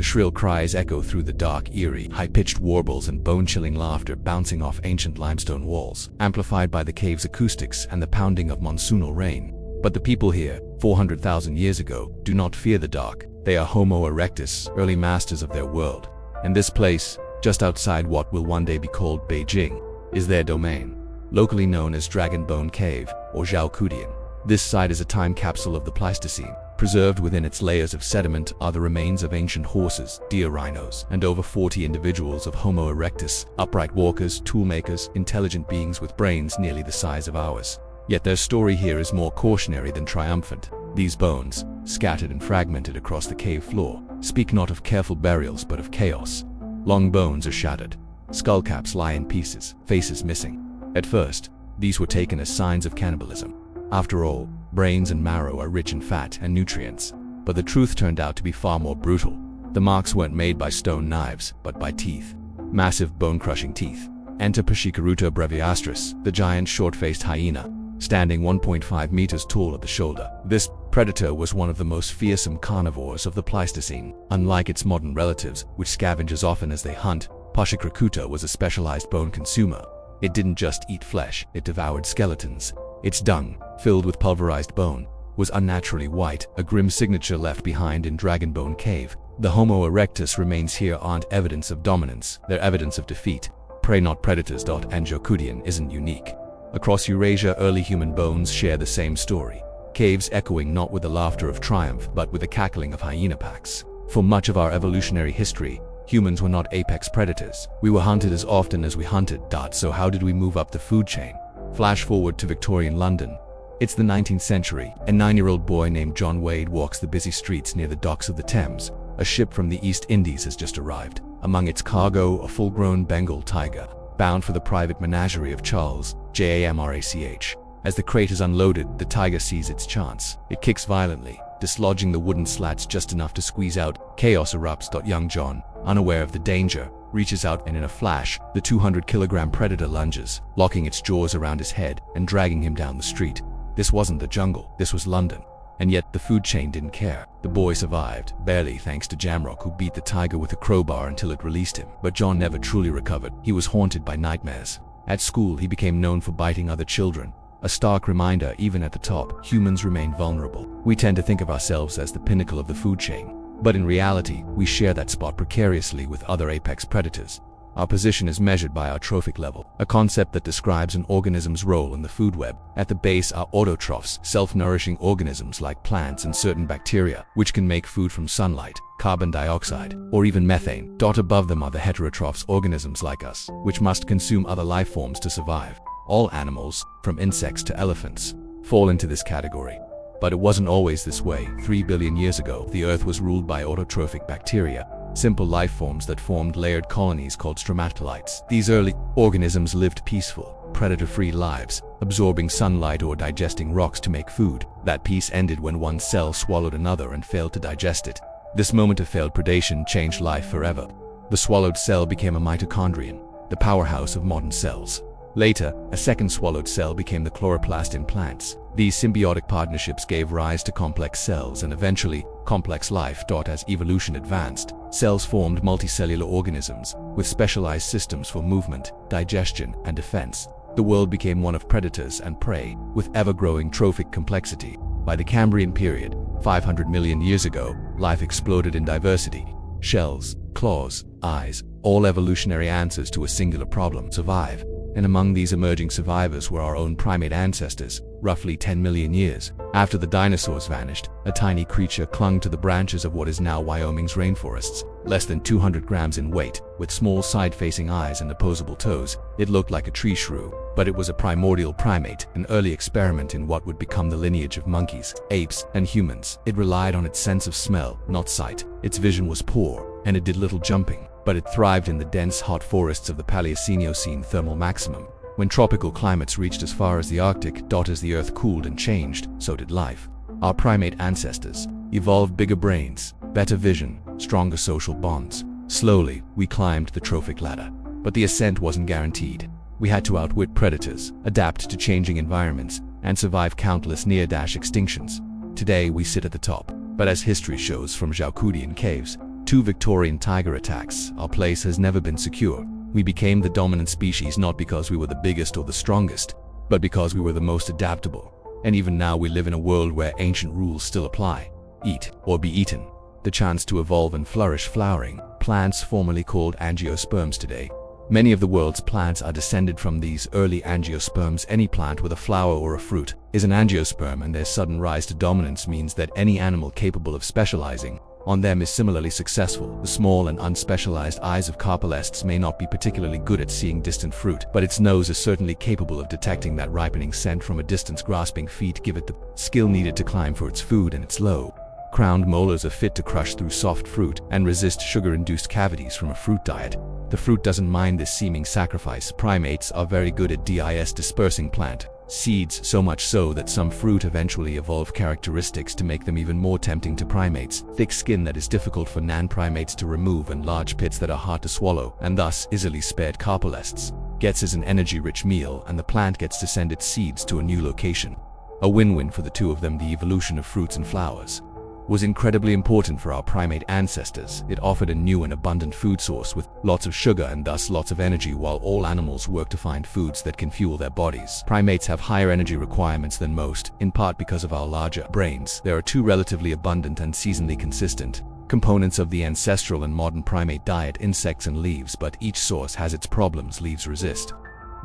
The shrill cries echo through the dark, eerie, high-pitched warbles and bone-chilling laughter bouncing off ancient limestone walls, amplified by the cave's acoustics and the pounding of monsoonal rain. But the people here, 400,000 years ago, do not fear the dark. They are Homo erectus, early masters of their world. And this place, just outside what will one day be called Beijing, is their domain, locally known as Dragon Bone Cave, or Zhaokudian. This site is a time capsule of the Pleistocene. Preserved within its layers of sediment are the remains of ancient horses, deer rhinos, and over 40 individuals of Homo erectus, upright walkers, toolmakers, intelligent beings with brains nearly the size of ours. Yet their story here is more cautionary than triumphant. These bones, scattered and fragmented across the cave floor, speak not of careful burials but of chaos. Long bones are shattered. Skullcaps lie in pieces, faces missing. At first, these were taken as signs of cannibalism. After all, brains and marrow are rich in fat and nutrients. But the truth turned out to be far more brutal. The marks weren't made by stone knives, but by teeth. Massive bone-crushing teeth. Enter Pachycaruta breviastris, the giant short-faced hyena, standing 1.5 meters tall at the shoulder. This predator was one of the most fearsome carnivores of the Pleistocene. Unlike its modern relatives, which scavenge as often as they hunt, Pachycaruta was a specialized bone consumer. It didn't just eat flesh, it devoured skeletons. Its dung, filled with pulverized bone, was unnaturally white, a grim signature left behind in Dragon Bone Cave. The Homo erectus remains here aren't evidence of dominance, they're evidence of defeat. Prey not predators. And Zhaokudian isn't unique. Across Eurasia, early human bones share the same story. Caves echoing not with the laughter of triumph, but with the cackling of hyena packs. For much of our evolutionary history, humans were not apex predators. We were hunted as often as we hunted. So how did we move up the food chain? Flash forward to Victorian London. It's the 19th century. A 9-year-old boy named John Wade walks the busy streets near the docks of the Thames. A ship from the East Indies has just arrived. Among its cargo, a full-grown Bengal tiger, bound for the private menagerie of Charles, Jamrach. As the crate is unloaded, the tiger sees its chance. It kicks violently, dislodging the wooden slats just enough to squeeze out. Chaos erupts. Young John, unaware of the danger, reaches out and in a flash, the 200-kilogram predator lunges, locking its jaws around his head and dragging him down the street. This wasn't the jungle, this was London. And yet the food chain didn't care. The boy survived, barely thanks to Jamrach, who beat the tiger with a crowbar until it released him. But John never truly recovered. He was haunted by nightmares. At school, he became known for biting other children. A stark reminder, even at the top, humans remain vulnerable. We tend to think of ourselves as the pinnacle of the food chain. But in reality, we share that spot precariously with other apex predators. Our position is measured by our trophic level, a concept that describes an organism's role in the food web. At the base are autotrophs, self-nourishing organisms like plants and certain bacteria, which can make food from sunlight, carbon dioxide, or even methane. Above them are the heterotrophs, organisms like us, which must consume other life forms to survive. All animals, from insects to elephants, fall into this category. But it wasn't always this way. 3 billion years ago, the Earth was ruled by autotrophic bacteria, simple life forms that formed layered colonies called stromatolites. These early organisms lived peaceful, predator-free lives, absorbing sunlight or digesting rocks to make food. That peace ended when one cell swallowed another and failed to digest it. This moment of failed predation changed life forever. The swallowed cell became a mitochondrion, the powerhouse of modern cells. Later, a second swallowed cell became the chloroplast in plants. These symbiotic partnerships gave rise to complex cells and eventually, complex life. As evolution advanced, cells formed multicellular organisms with specialized systems for movement, digestion, and defense. The world became one of predators and prey, with ever-growing trophic complexity. By the Cambrian period, 500 million years ago, life exploded in diversity. Shells, claws, eyes, all evolutionary answers to a singular problem: survive. And among these emerging survivors were our own primate ancestors, roughly 10 million years. After the dinosaurs vanished, a tiny creature clung to the branches of what is now Wyoming's rainforests. Less than 200 grams in weight, with small side-facing eyes and opposable toes, it looked like a tree shrew. But it was a primordial primate, an early experiment in what would become the lineage of monkeys, apes, and humans. It relied on its sense of smell, not sight. Its vision was poor, and it did little jumping. But it thrived in the dense, hot forests of the Paleocene thermal maximum. When tropical climates reached as far as the Arctic, as the Earth cooled and changed, so did life. Our primate ancestors evolved bigger brains, better vision, stronger social bonds. Slowly, we climbed the trophic ladder. But the ascent wasn't guaranteed. We had to outwit predators, adapt to changing environments, and survive countless near-extinctions. Today, we sit at the top. But as history shows from Zhaokudian caves, 2 Victorian tiger attacks. Our place has never been secure. We became the dominant species not because we were the biggest or the strongest, but because we were the most adaptable. And even now we live in a world where ancient rules still apply. Eat or be eaten. The chance to evolve and flourish flowering plants formerly called angiosperms today. Many of the world's plants are descended from these early angiosperms. Any plant with a flower or a fruit is an angiosperm, and their sudden rise to dominance means that any animal capable of specializing on them is similarly successful. The small and unspecialized eyes of carpelestes may not be particularly good at seeing distant fruit, but its nose is certainly capable of detecting that ripening scent from a distance. Grasping feet give it the skill needed to climb for its food, and its low-crowned molars are fit to crush through soft fruit and resist sugar-induced cavities from a fruit diet. The fruit doesn't mind this seeming sacrifice. Primates are very good at dispersing plant seeds, so much so that some fruit eventually evolve characteristics to make them even more tempting to primates. Thick skin that is difficult for non-primates to remove, and large pits that are hard to swallow and thus easily spared carpelestes gets as an energy-rich meal, and the plant gets to send its seeds to a new location. A win-win for the two of them. The evolution of fruits and flowers was incredibly important for our primate ancestors. It offered a new and abundant food source with lots of sugar and thus lots of energy, while all animals work to find foods that can fuel their bodies. Primates have higher energy requirements than most, in part because of our larger brains. There are 2 relatively abundant and seasonally consistent components of the ancestral and modern primate diet: insects and leaves, but each source has its problems. Leaves resist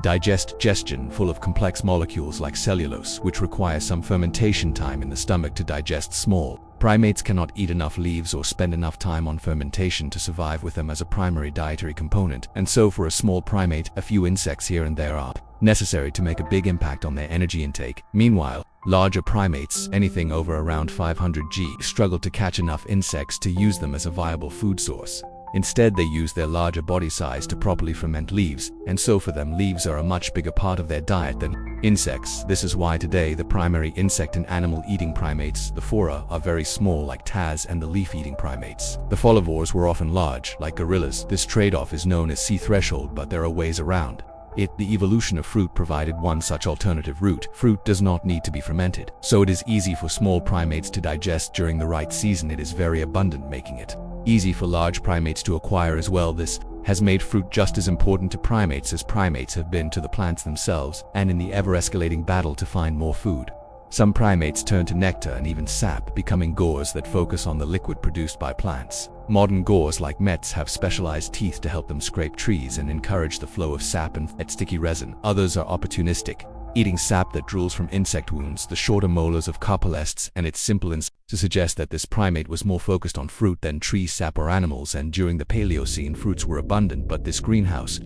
digestion, full of complex molecules like cellulose, which require some fermentation time in the stomach to digest. Small primates cannot eat enough leaves or spend enough time on fermentation to survive with them as a primary dietary component, and so for a small primate, a few insects here and there are necessary to make a big impact on their energy intake. Meanwhile, larger primates, anything over around 500 g, struggle to catch enough insects to use them as a viable food source. Instead, they use their larger body size to properly ferment leaves, and so for them, leaves are a much bigger part of their diet than insects. This is why today the primary insect and animal-eating primates, the fora, are very small like Taz, and the leaf-eating primates, the folivores, were often large like gorillas. This trade-off is known as C-threshold, but there are ways around it. The evolution of fruit provided one such alternative route. Fruit does not need to be fermented, so it is easy for small primates to digest during the right season. It is very abundant, making it easy for large primates to acquire as well. This has made fruit just as important to primates as primates have been to the plants themselves, and in the ever-escalating battle to find more food, some primates turn to nectar and even sap, becoming gores that focus on the liquid produced by plants. Modern gores like mets have specialized teeth to help them scrape trees and encourage the flow of sap and sticky resin. Others are opportunistic, eating sap that drools from insect wounds. The shorter molars of carpelestes, and it's simple to suggest that this primate was more focused on fruit than tree sap or animals. And during the Paleocene, fruits were abundant, but this greenhouse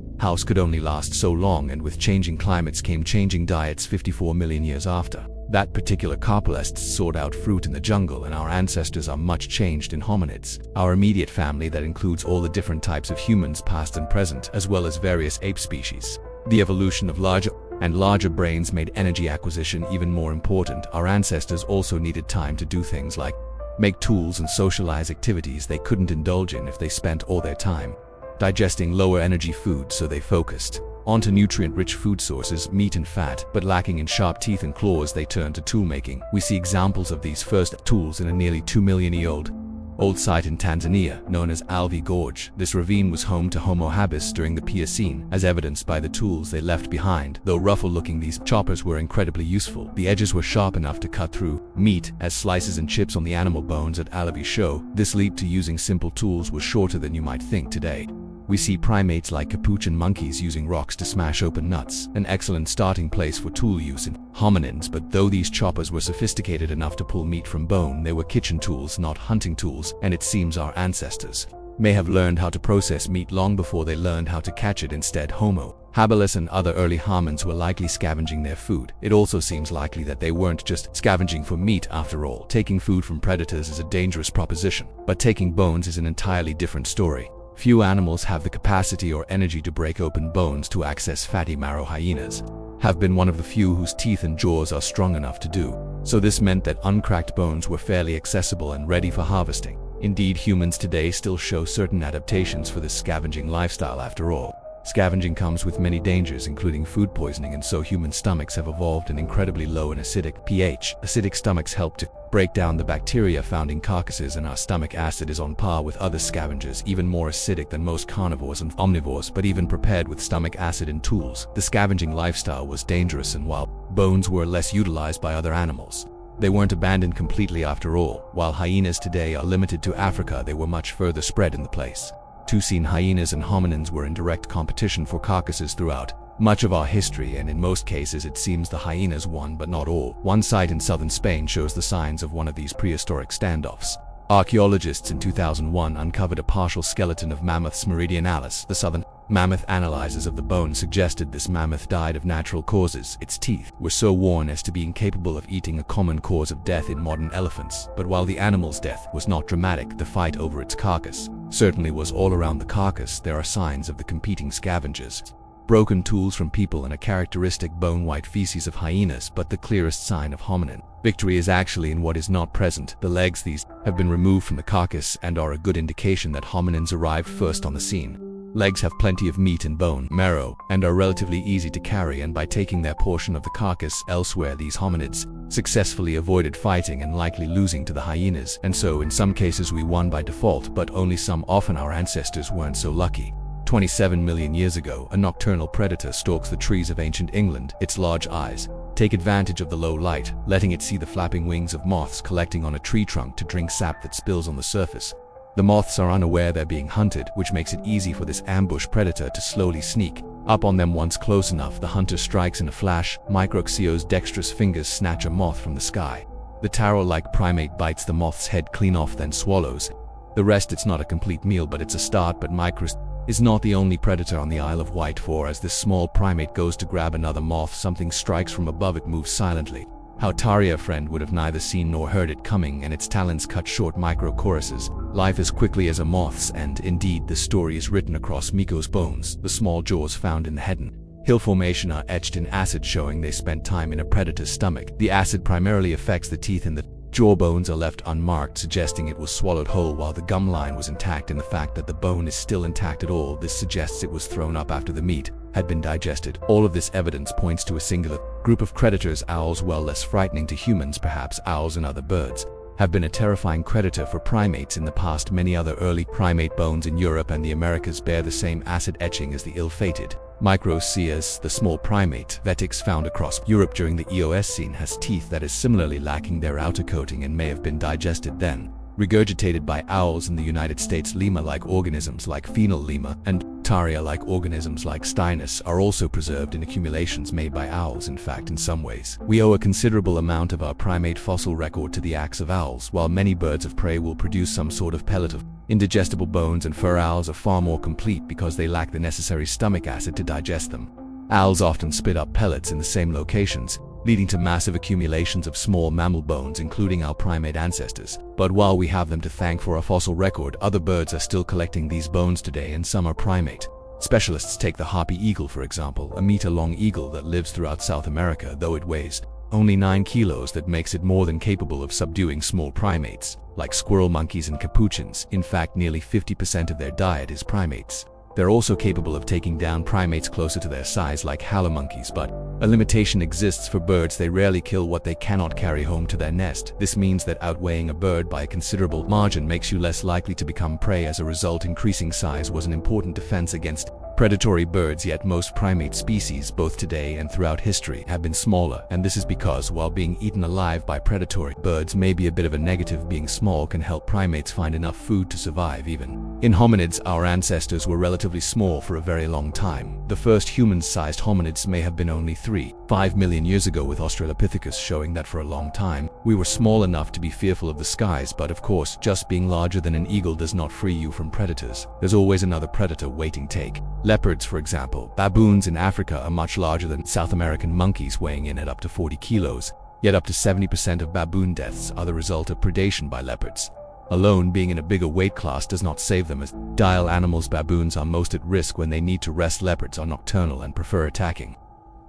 could only last so long, and with changing climates came changing diets. 54 million years after that particular carpelestes sought out fruit in the jungle, and our ancestors are much changed in hominids, our immediate family that includes all the different types of humans past and present, as well as various ape species. The evolution of larger brains made energy acquisition even more important. Our ancestors also needed time to do things like make tools and socialize, activities they couldn't indulge in if they spent all their time digesting lower energy food, so they focused onto nutrient-rich food sources, meat and fat, but lacking in sharp teeth and claws, they turned to tool-making. We see examples of these first tools in a nearly 2 million-year-old site in Tanzania, known as Alvi Gorge. This ravine was home to Homo habilis during the Pliocene, as evidenced by the tools they left behind. Though rougher-looking, these choppers were incredibly useful. The edges were sharp enough to cut through meat, as slices and chips on the animal bones at Alvi show. This leap to using simple tools was shorter than you might think today. We see primates like capuchin monkeys using rocks to smash open nuts, an excellent starting place for tool use in hominids. But though these choppers were sophisticated enough to pull meat from bone, they were kitchen tools, not hunting tools, and it seems our ancestors may have learned how to process meat long before they learned how to catch it. Instead, Homo habilis and other early homins were likely scavenging their food. It also seems likely that they weren't just scavenging for meat after all. Taking food from predators is a dangerous proposition, but taking bones is an entirely different story. Few animals have the capacity or energy to break open bones to access fatty marrow. Hyenas have been one of the few whose teeth and jaws are strong enough to do so. This meant that uncracked bones were fairly accessible and ready for harvesting. Indeed, humans today still show certain adaptations for this scavenging lifestyle. After all, Scavenging comes with many dangers, including food poisoning, and so human stomachs have evolved an incredibly low and acidic pH. Acidic stomachs help to break down the bacteria found in carcasses, and our stomach acid is on par with other scavengers, even more acidic than most carnivores and omnivores, but even prepared with stomach acid in tools. The scavenging lifestyle was dangerous, and while bones were less utilized by other animals, they weren't abandoned completely after all. While hyenas today are limited to Africa, they were much further spread in the place. Two-seen hyenas and hominins were in direct competition for carcasses throughout much of our history, and in most cases it seems the hyenas won, but not all. One site in southern Spain shows the signs of one of these prehistoric standoffs. Archaeologists in 2001 uncovered a partial skeleton of Mammuthus meridionalis. The southern mammoth analyses of the bone suggested this mammoth died of natural causes. Its teeth were so worn as to be incapable of eating, a common cause of death in modern elephants. But while the animal's death was not dramatic, the fight over its carcass certainly was. All around the carcass there are signs of the competing scavengers. Broken tools from people and a characteristic bone-white feces of hyenas, but the clearest sign of hominin victory is actually in what is not present. The legs. These have been removed from the carcass and are a good indication that hominins arrived first on the scene. Legs have plenty of meat and bone marrow and are relatively easy to carry, and by taking their portion of the carcass elsewhere, these hominids successfully avoided fighting and likely losing to the hyenas. And so in some cases we won by default, but only some. Often our ancestors weren't so lucky. 27 million years ago, a nocturnal predator stalks the trees of ancient England. Its large eyes take advantage of the low light, letting it see the flapping wings of moths collecting on a tree trunk to drink sap that spills on the surface. The moths are unaware they're being hunted, which makes it easy for this ambush predator to slowly sneak up on them. Once close enough, the hunter strikes in a flash. Microxio's dexterous fingers snatch a moth from the sky. The taro-like primate bites the moth's head clean off, then swallows the rest. It's not a complete meal, but it's a start. But Micros is not the only predator on the Isle of Wight, for as this small primate goes to grab another moth, something strikes from above. It moves silently. How Taria friend would have neither seen nor heard it coming, and its talons cut short micro-choruses life as quickly as a moth's. And indeed, the story is written across Miko's bones. The small jaws found in the head and hill formation are etched in acid, showing they spent time in a predator's stomach. The acid primarily affects the teeth, and the jaw bones are left unmarked, suggesting it was swallowed whole while the gum line was intact. And the fact that the bone is still intact at all, this suggests it was thrown up after the meat had been digested. All of this evidence points to a singular group of predators. Owls, while less frightening to humans, perhaps owls and other birds, have been a terrifying predator for primates in the past. Many other early primate bones in Europe and the Americas bear the same acid etching as the ill-fated Microceus. The small primate Vetix found across Europe during the Eocene has teeth that is similarly lacking their outer coating and may have been digested then regurgitated by owls. In the United States, lemur-like organisms like phenol lemur and taria-like organisms like Steinus are also preserved in accumulations made by owls. In fact, in some ways, we owe a considerable amount of our primate fossil record to the acts of owls. While many birds of prey will produce some sort of pellet of indigestible bones and fur, owls are far more complete because they lack the necessary stomach acid to digest them. Owls often spit up pellets in the same locations, leading to massive accumulations of small mammal bones, including our primate ancestors. But while we have them to thank for our fossil record, other birds are still collecting these bones today, and some are primate specialists. Take the harpy eagle, for example, a meter-long eagle that lives throughout South America. Though it weighs only 9 kilos, that makes it more than capable of subduing small primates, like squirrel monkeys and capuchins. In fact, nearly 50% of their diet is primates. They're also capable of taking down primates closer to their size, like howler monkeys, but a limitation exists for birds. They rarely kill what they cannot carry home to their nest. This means that outweighing a bird by a considerable margin makes you less likely to become prey. As a result, increasing size was an important defense against predatory birds, yet most primate species, both today and throughout history, have been smaller, and this is because while being eaten alive by predatory birds may be a bit of a negative, being small can help primates find enough food to survive. Even in hominids, our ancestors were relatively small for a very long time. The first human-sized hominids may have been only 3-5 million years ago, with Australopithecus showing that for a long time we were small enough to be fearful of the skies. But of course, just being larger than an eagle does not free you from predators. There's always another predator waiting. Take leopards, for example. Baboons in Africa are much larger than South American monkeys, weighing in at up to 40 kilos. Yet up to 70% of baboon deaths are the result of predation by leopards. Alone, being in a bigger weight class does not save them. As diel animals, baboons are most at risk when they need to rest. Leopards are nocturnal and prefer attacking.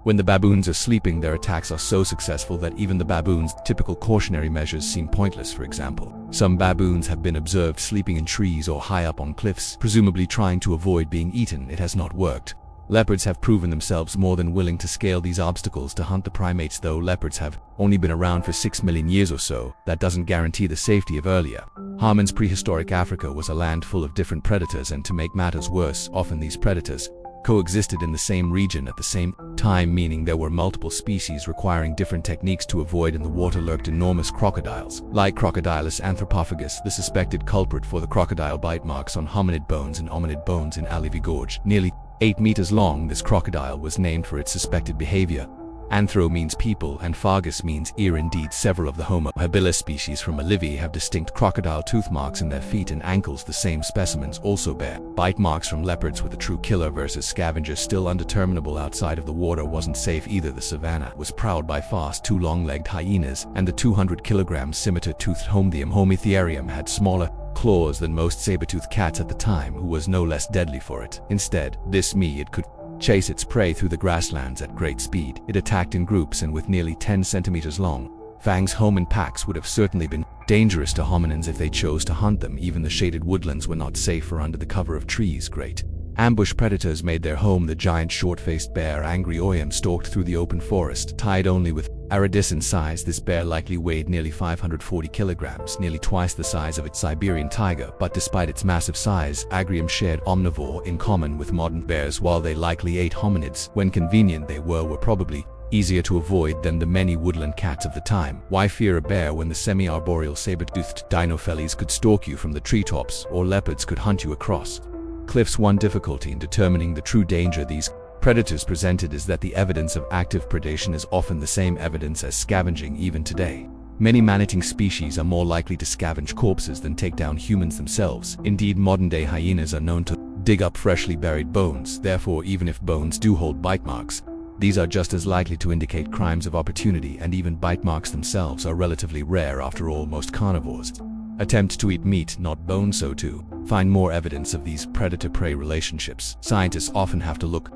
When the baboons are sleeping, their attacks are so successful that even the baboon's typical cautionary measures seem pointless. For example, some baboons have been observed sleeping in trees or high up on cliffs, presumably trying to avoid being eaten. It has not worked. Leopards have proven themselves more than willing to scale these obstacles to hunt the primates. Though leopards have only been around for 6 million years or so, that doesn't guarantee the safety of earlier homins. Prehistoric Africa was a land full of different predators, and to make matters worse, often these predators coexisted in the same region at the same time, meaning there were multiple species requiring different techniques to avoid in the water. Lurked enormous crocodiles, like Crocodilus anthropophagus, the suspected culprit for the crocodile bite marks on hominid bones and hominid bones in Alivi Gorge. Nearly 8 meters long, this crocodile was named for its suspected behavior. Anthro means people and phagus means ear. Indeed, several of the Homo habilis species from Alivi have distinct crocodile tooth marks in their feet and ankles. The same specimens also bear bite marks from leopards. With a true killer versus scavenger still undeterminable outside of the water wasn't safe either. The savannah was prowled by fast 2 long-legged hyenas, and the 200-kilogram scimitar-toothed Homitherium had smaller claws than most saber-toothed cats at the time, who was no less deadly for it. Instead, it could chase its prey through the grasslands at great speed. It attacked in groups, and with nearly 10 centimeters long fangs, homin packs would have certainly been dangerous to hominins if they chose to hunt them. Even the shaded woodlands were not safe or under the cover of trees. Great ambush predators made their home. The giant short-faced bear Angry stalked through the open forest, tied only with aridis in size. This bear likely weighed nearly 540 kilograms, nearly twice the size of its Siberian tiger. But despite its massive size, Agrium shared omnivore in common with modern bears. While they likely ate hominids when convenient, they were probably easier to avoid than the many woodland cats of the time. Why fear a bear when the semi-arboreal saber-toothed Dinopheles could stalk you from the treetops, or leopards could hunt you across cliffs? One difficulty in determining the true danger these predators presented is that the evidence of active predation is often the same evidence as scavenging. Even today, many man-eating species are more likely to scavenge corpses than take down humans themselves. Indeed, modern-day hyenas are known to dig up freshly buried bones. Therefore, even if bones do hold bite marks, these are just as likely to indicate crimes of opportunity, and even bite marks themselves are relatively rare. After all, most carnivores attempt to eat meat, not bone. So to find more evidence of these predator-prey relationships, scientists often have to look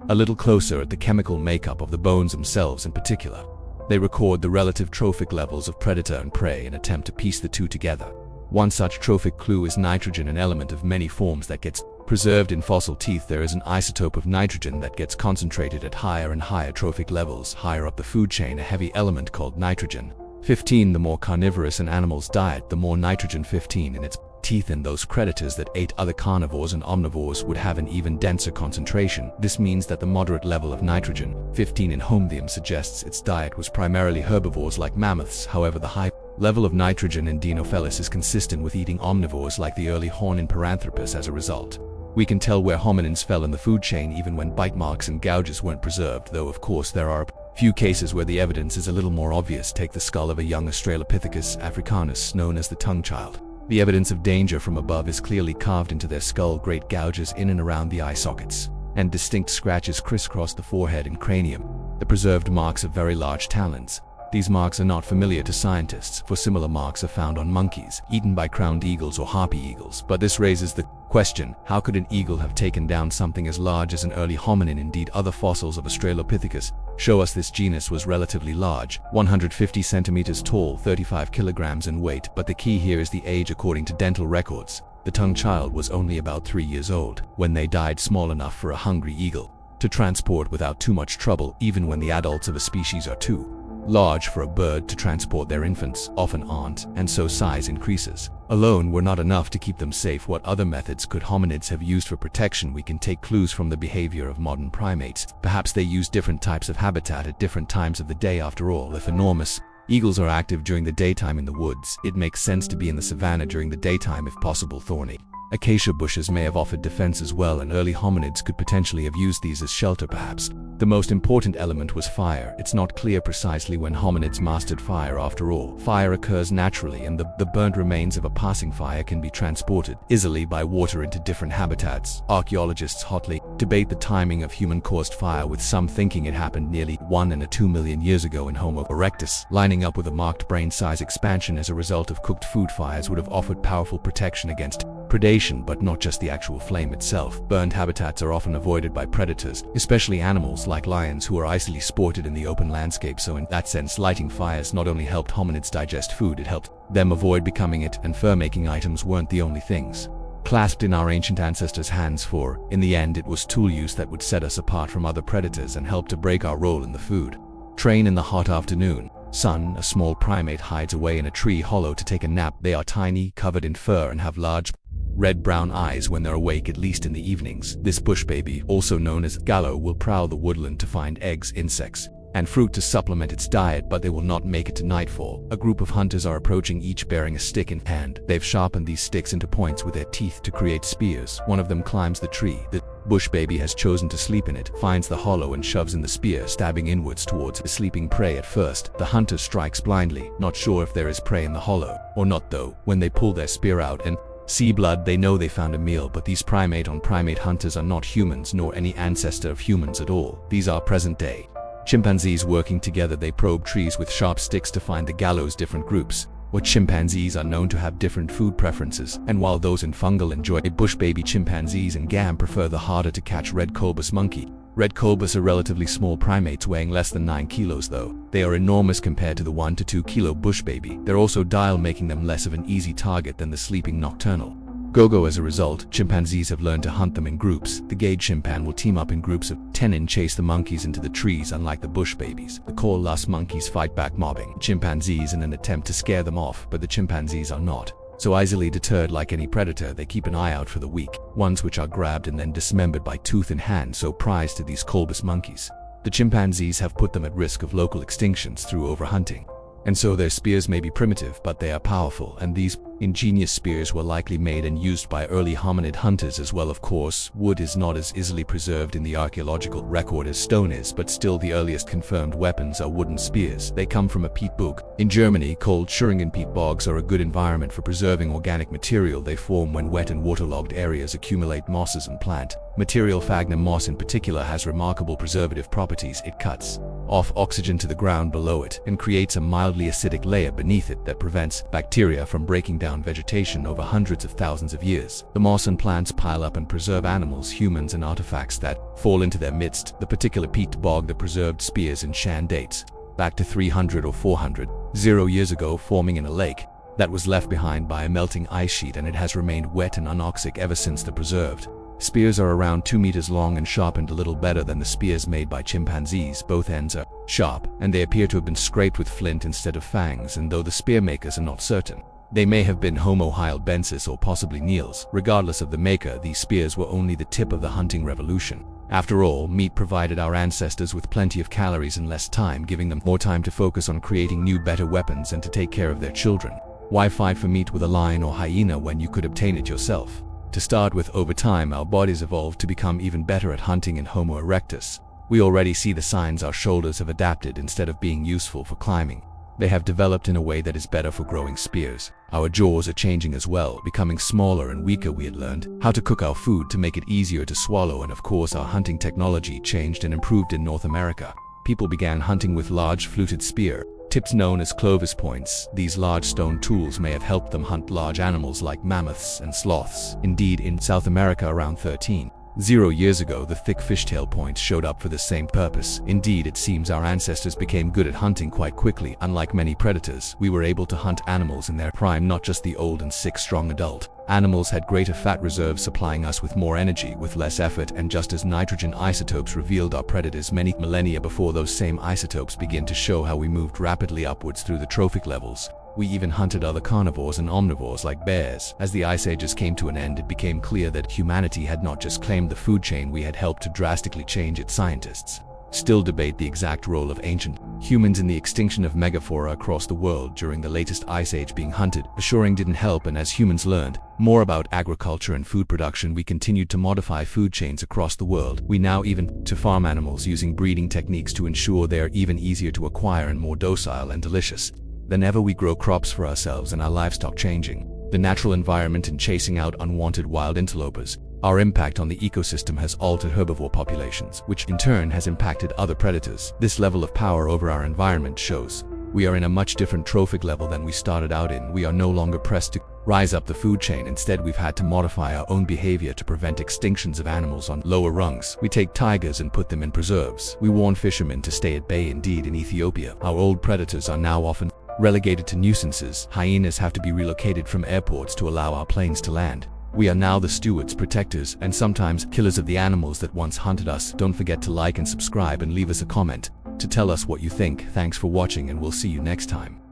a little closer at the chemical makeup of the bones themselves. In particular, they record the relative trophic levels of predator and prey and attempt to piece the two together. One such trophic clue is nitrogen, an element of many forms that gets preserved in fossil teeth. There is an isotope of nitrogen that gets concentrated at higher and higher trophic levels. Higher up the food chain, a heavy element called nitrogen-15. The more carnivorous an animal's diet, the more nitrogen-15 in its teeth, and those predators that ate other carnivores and omnivores would have an even denser concentration. This means that the moderate level of nitrogen-15 in Hominium suggests its diet was primarily herbivores like mammoths. However, the high level of nitrogen in Dinophelis is consistent with eating omnivores like the early horned Paranthropus. As a result, we can tell where hominins fell in the food chain even when bite marks and gouges weren't preserved, though of course there are few cases where the evidence is a little more obvious. Take the skull of a young Australopithecus africanus known as the tongue child. The evidence of danger from above is clearly carved into their skull. Great gouges in and around the eye sockets, and distinct scratches crisscross the forehead and cranium, the preserved marks of very large talons. These marks are not familiar to scientists, for similar marks are found on monkeys eaten by crowned eagles or harpy eagles. But this raises the question, how could an eagle have taken down something as large as an early hominin? Indeed, other fossils of Australopithecus show us this genus was relatively large, 150 centimeters tall, 35 kilograms in weight. But the key here is the age. According to dental records, the tongue child was only about 3 years old when they died, small enough for a hungry eagle to transport without too much trouble, even when the adults of a species are too large for a bird to transport. Their infants often aren't, and so size increases alone were not enough to keep them safe. What other methods could hominids have used for protection? We can take clues from the behavior of modern primates. Perhaps they use different types of habitat at different times of the day. After all, if enormous eagles are active during the daytime in the woods, it makes sense to be in the savannah during the daytime. If possible, thorny acacia bushes may have offered defense as well, and early hominids could potentially have used these as shelter. Perhaps the most important element was fire. It's not clear precisely when hominids mastered fire. After all, fire occurs naturally, and the burnt remains of a passing fire can be transported easily by water into different habitats. Archaeologists hotly debate the timing of human-caused fire, with some thinking it happened nearly 1 and 2 million years ago in Homo erectus, lining up with a marked brain size expansion as a result of cooked food. Fires would have offered powerful protection against predation, but not just the actual flame itself. Burned habitats are often avoided by predators, especially animals like lions who are easily sported in the open landscape. So in that sense, lighting fires not only helped hominids digest food, it helped them avoid becoming it, and fur-making items weren't the only things clasped in our ancient ancestors' hands for, in the end, it was tool use that would set us apart from other predators and help to break our role in the food train in the hot afternoon. Sun, a small primate hides away in a tree hollow to take a nap. They are tiny, covered in fur, and have large red-brown eyes when they're awake, at least in the evenings. This bush baby, also known as gallo, will prowl the woodland to find eggs, insects, and fruit to supplement its diet, but they will not make it to nightfall. A group of hunters are approaching, each bearing a stick in hand. They've sharpened these sticks into points with their teeth to create spears. One of them climbs the tree. The bush baby has chosen to sleep in it, finds the hollow and shoves in the spear, stabbing inwards towards the sleeping prey. At first, the hunter strikes blindly, not sure if there is prey in the hollow or not, though. When they pull their spear out and see blood, they know they found a meal. But these primate-on-primate hunters are not humans, nor any ancestor of humans at all. These are present-day chimpanzees working together. They probe trees with sharp sticks to find the gallows. Different groups or chimpanzees are known to have different food preferences, and while those in fungal enjoy bush baby, chimpanzees and gam prefer the harder to catch red colobus monkey. Red colobus are relatively small primates weighing less than 9 kilos, though they are enormous compared to the 1 to 2 kilo bush baby. They're also dial, making them less of an easy target than the sleeping nocturnal gogo. As a result, chimpanzees have learned to hunt them in groups. The gauge chimpan will team up in groups of 10 and chase the monkeys into the trees. Unlike the bush babies, the call-lust monkeys fight back, mobbing chimpanzees in an attempt to scare them off, but the chimpanzees are not so easily deterred. Like any predator, they keep an eye out for the weak ones, which are grabbed and then dismembered by tooth in hand, so prized to these colobus monkeys. The chimpanzees have put them at risk of local extinctions through overhunting. And so their spears may be primitive, but they are powerful, and these ingenious spears were likely made and used by early hominid hunters as well. Of course, wood is not as easily preserved in the archaeological record as stone is, but still the earliest confirmed weapons are wooden spears. They come from a peat bog. In Germany, cold Thüringen peat bogs are a good environment for preserving organic material. They form when wet and waterlogged areas accumulate mosses and plant material. Sphagnum moss in particular has remarkable preservative properties. It cuts off oxygen to the ground below it and creates a mildly acidic layer beneath it that prevents bacteria from breaking down vegetation over hundreds of thousands of years. The moss and plants pile up and preserve animals, humans, and artifacts that fall into their midst. The particular peat bog that preserved spears in Shan dates back to 300 or 400 years ago, forming in a lake that was left behind by a melting ice sheet, and it has remained wet and anoxic ever since. The preserved spears are around 2 meters long and sharpened a little better than the spears made by chimpanzees. Both ends are sharp, and they appear to have been scraped with flint instead of fangs, and though the spear makers are not certain, they may have been Homo heidelbensis or possibly Niels. Regardless of the maker, these spears were only the tip of the hunting revolution. After all, meat provided our ancestors with plenty of calories and less time, giving them more time to focus on creating new, better weapons and to take care of their children. Why fight for meat with a lion or hyena when you could obtain it yourself? To start with, over time, our bodies evolved to become even better at hunting in Homo erectus. We already see the signs. Our shoulders have adapted. Instead of being useful for climbing, they have developed in a way that is better for growing spears. Our jaws are changing as well, becoming smaller and weaker. We had learned how to cook our food to make it easier to swallow, and of course our hunting technology changed and improved. In North America, people began hunting with large fluted spear tips known as clovis points. These large stone tools may have helped them hunt large animals like mammoths and sloths. Indeed, in South America around 1300 years ago, the thick fishtail points showed up for the same purpose. Indeed, it seems our ancestors became good at hunting quite quickly. Unlike many predators, we were able to hunt animals in their prime, not just the old and sick. Strong adult animals had greater fat reserves, supplying us with more energy with less effort, and just as nitrogen isotopes revealed our predators many millennia before, those same isotopes begin to show how we moved rapidly upwards through the trophic levels. We even hunted other carnivores and omnivores like bears. As the ice ages came to an end, it became clear that humanity had not just claimed the food chain, we had helped to drastically change it. Scientists still debate the exact role of ancient humans in the extinction of megafauna across the world during the latest ice age. Being hunted, assuring didn't help, and as humans learned more about agriculture and food production, we continued to modify food chains across the world. We now even to farm animals using breeding techniques to ensure they are even easier to acquire and more docile and delicious than ever. We grow crops for ourselves and our livestock, changing the natural environment and chasing out unwanted wild interlopers. Our impact on the ecosystem has altered herbivore populations, which in turn has impacted other predators. This level of power over our environment shows we are in a much different trophic level than we started out in. We are no longer pressed to rise up the food chain. Instead, we've had to modify our own behavior to prevent extinctions of animals on lower rungs. We take tigers and put them in preserves. We warn fishermen to stay at bay. Indeed, in Ethiopia, our old predators are now often relegated to nuisances. Hyenas have to be relocated from airports to allow our planes to land. We are now the stewards, protectors, and sometimes killers of the animals that once hunted us. Don't forget to like and subscribe and leave us a comment to tell us what you think. Thanks for watching, and we'll see you next time.